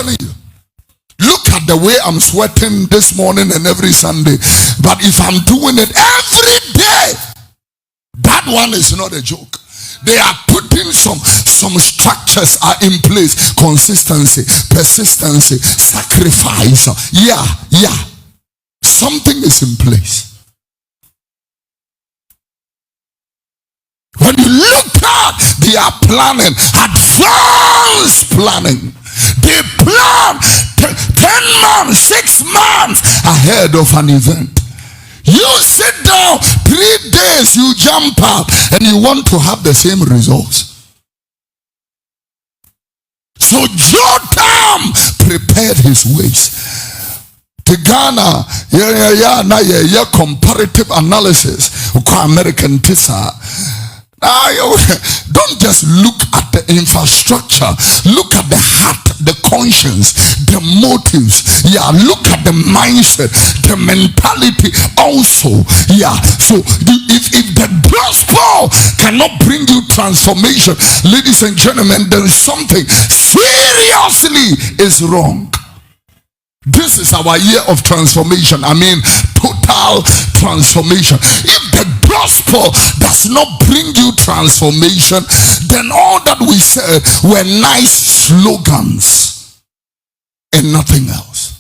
telling you. Look at the way I'm sweating this morning and every Sunday. But if I'm doing it every day, that one is not a joke. They are putting some structures are in place. Consistency, persistency, sacrifice. Yeah. Something is in place. When you look at, they are planning, advanced planning. They plan 10 months, 6 months ahead of an event. You sit down 3 days, you jump up, and you want to have the same results. So Jotham prepared his ways. To Ghana, comparative analysis, American Tissa. Don't just look at the infrastructure. Look at the heart, the conscience, the motives. Look at the mindset, the mentality also. So if the gospel cannot bring you transformation, ladies and gentlemen, there is something seriously is wrong. This is our year of transformation. I mean, total transformation. If the gospel does not bring you transformation, then all that we said were nice slogans and nothing else.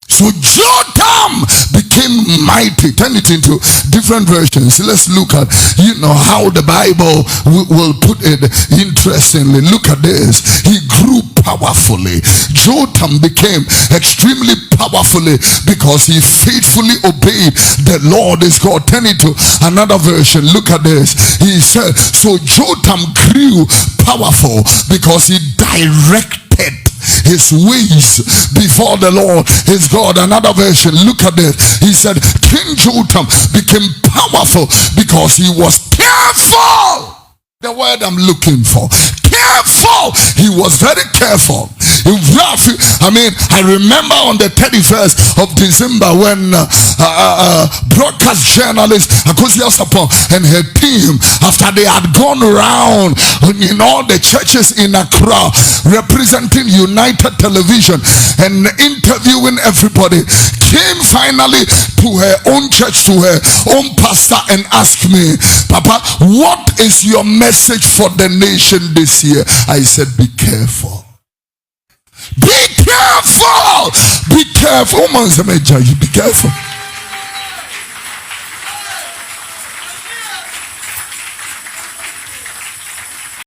So Jotham became mighty. Turn it into different versions. Let's look at, how the Bible will put it interestingly. Look at this. He grew powerfully. Jotham became extremely powerfully because he faithfully obeyed the Lord his God. Turn it to another version. Look at this. He said, so Jotham grew powerful because he directed his ways before the Lord his God. Another version, look at this. He said King Jotham became powerful because he was careful. The word I'm looking for. Careful. He was very careful. I remember on the 31st of December when broadcast journalist Akosia Sapon and her team, after they had gone around in all the churches in Accra representing United Television and interviewing everybody, came finally to her own church, to her own pastor, and asked me, Papa, what is your message for the nation this year? I said, be careful. Be careful. Be careful. Be careful.